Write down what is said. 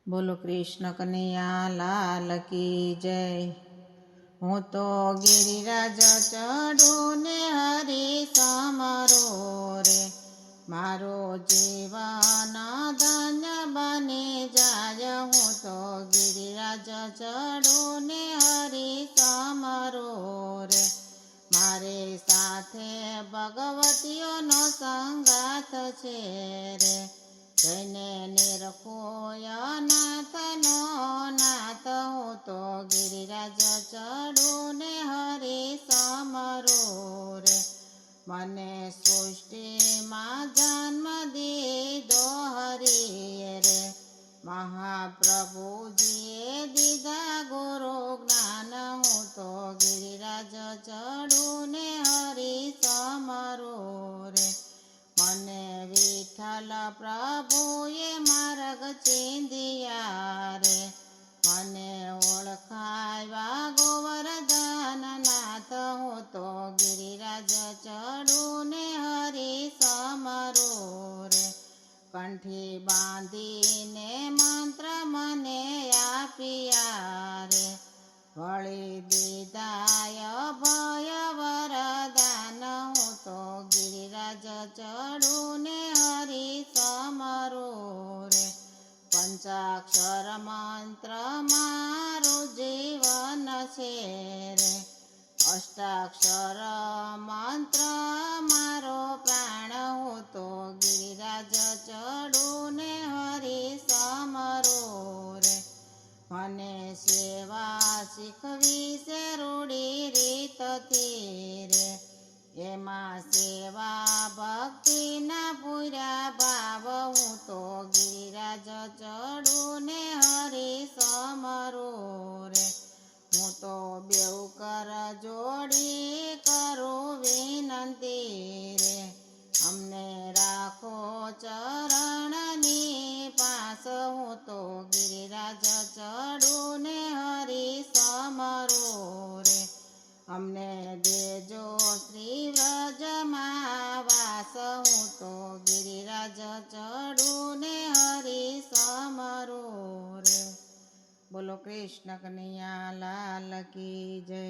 બોલો કૃષ્ણ કનૈયા લાલ કી જય। હું તો ગિરિરાજ ચડું ને હરી સમરો રે, મારો જીવન ધન્ય બની જાય। હું તો ગિરિરાજ ચડું ને હરી સમરો રે, મારે સાથે ભગવતીઓનો સંગાથ છે રે। જઈને નિરખોય નાથનો નાથ, હું તો ગિરિરાજ ચડું ને હરી સમરો રે, મને સૃષ્ટિમાં જન્મ દીધો હરિએ રે। મહાપ્રભુજીએ દીધા ગુરુ જ્ઞાન, હું તો ગિરિરાજ ચડું ને હરી સમરો રે, મને વિઠ્ઠલ પ્રભુએ માર્ગ ચીંધ્યા રે। મને ઓળખાવ્યા ગોવર્ધન નાથ, હું તો ગિરિરાજ ચડું ને હરી સમરો રે, કંઠી બાંધીને મંત્ર મને આપ્યા રે, વળી દીધાય ભય વરદાન, હું તો ગિરિરાજ ચડું ને હરી સમરો રે। પંચાક્ષર મંત્ર મારું જીવન છે રે, અષ્ટાક્ષર મંત્ર મારો પ્રાણ, હું તો ગિરિરાજ ચડું ને હરી સમરો રે, મને સેવા શીખવી છે રૂઢી રીતથી રે, એમાં સેવા ભક્તિના પૂર્યા ભાવ, હું તો ગિરિરાજ ચડું ને હરી સમરો રે। હું તો બેઉ કર જોડી કરું વિનંતી રે, અમને રાખો ચરણની પાસ, હું તો ગિરિરાજ ચડું ને હરી સમરો રે, અમને દેજો શ્રી વ્રજમાં વાસ, હું તો ગિરિરાજ ચડું ને હરી સમરો રે। બોલો કૃષ્ણ કનૈયા લાલ કી જય।